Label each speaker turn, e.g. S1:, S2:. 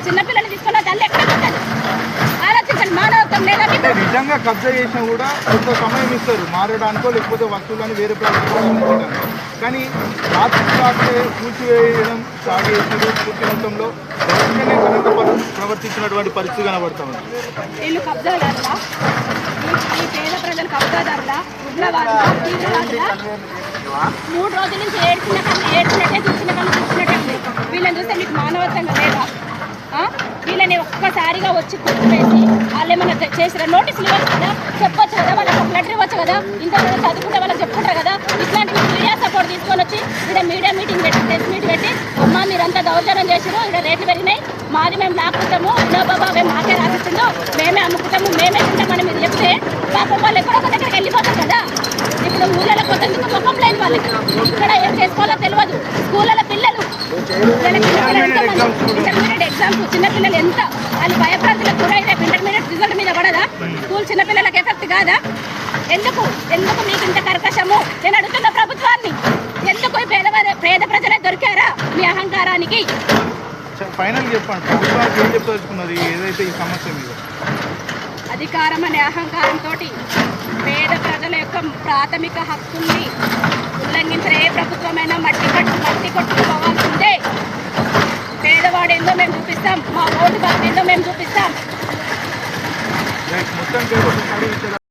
S1: చిన్నపిల్లలు తీసుకున్న తల్లి ఎక్కడ ఉంటుంది? ఆలోచించండి. మానవత్వం లేదా?
S2: నిజంగా కబ్జా చేసినా కూడా కొంత సమయం ఇస్తారు మారడానికో, లేకపోతే వస్తువులని వేరే ప్రాంతానికి. కానీ రాత్రి కూల్చివేయడం స్టార్ట్ చేసినప్పుడు పూర్తి మొత్తంలో ప్రవర్తించినటువంటి పరిస్థితి కనబడుతుంది.
S1: వీళ్ళు కబ్జాదారులా? ఈ పేద ప్రజలు కబ్జాదారులా? ఉగ్రవాదులా? తీవ్రవాదులా? 3 రోజుల నుంచి ఏడ్చినట్టే చూసినట్టే ఉంది. వీళ్ళని చూస్తే మీకు మానవత్వంగా లేదా? వీళ్ళని ఒక్కసారిగా వచ్చి కూర్చువేసి వాళ్ళు ఏమైనా చేసిన నోటీసులు ఇవ్వచ్చు కదా, చెప్పొచ్చు కదా, వాళ్ళకి ఒక లెటర్ ఇవ్వచ్చు కదా. ఇంత చదువుకుంటే వాళ్ళకి చెప్పుకుంటారు కదా. ఇట్లాంటి మీడియా సపోర్ట్ తీసుకొని వచ్చి ఇక్కడ మీడియా మీటింగ్ పెట్టి ప్రెస్ మీట్ పెట్టి అమ్మ మీరంతా దౌర్జన్యం చేసారు, ఇక్కడ రేట్లు పెరిగినాయి, మాది మేము లాక్కుంటాము, బాబా మేము మాకే రాసిస్తుందో మేమే అమ్ముకుంటాము, మేమే తింటామని మీరు చెప్తే పాపం వాళ్ళు ఎక్కడో ఒక దగ్గరికి వెళ్ళిపోతారు కదా. ఇప్పుడు ఊళ్ళలో కొత్తకు ముఖం లేని వాళ్ళకి ఇక్కడ ఏం చేసుకోవాలో తెలియదు. స్కూళ్ళలో పిల్లలు ఇంటర్మీడియట్ ఎగ్జామ్స్ చిన్నపిల్లలు ఎంత వాళ్ళు భయప్రాంతులకు కూడా రేపు ఇంటర్మీడియట్ రిజల్ట్ మీద పడదా? స్కూల్ చిన్నపిల్లలకు ఎఫెక్ట్ కాదా? ఎందుకు మీకు ఇంత కర్కశము? నేను అడుగుతున్న ప్రభుత్వాన్ని, ఎందుకు పేద ప్రజలే దొరికారా మీ అహంకారానికి?
S2: ఫైనల్ చెప్పండి, ప్రభుత్వానికి ఏం చెప్పదలుచుకున్నది ఏదైతే ఈ సమస్య మీద?
S1: అధికారం అనే అహంకారంతో పేద ప్రజల యొక్క ప్రాథమిక హక్కుల్ని ఉల్లంఘించిన ఏ ప్రభుత్వమైనా మట్టి కొట్టుకుపోవాల్సిందే. పేదవాడు ఏందో మేము చూపిస్తాం, మా ఓటు బాగా ఏందో మేము చూపిస్తాం.
S2: మొత్తం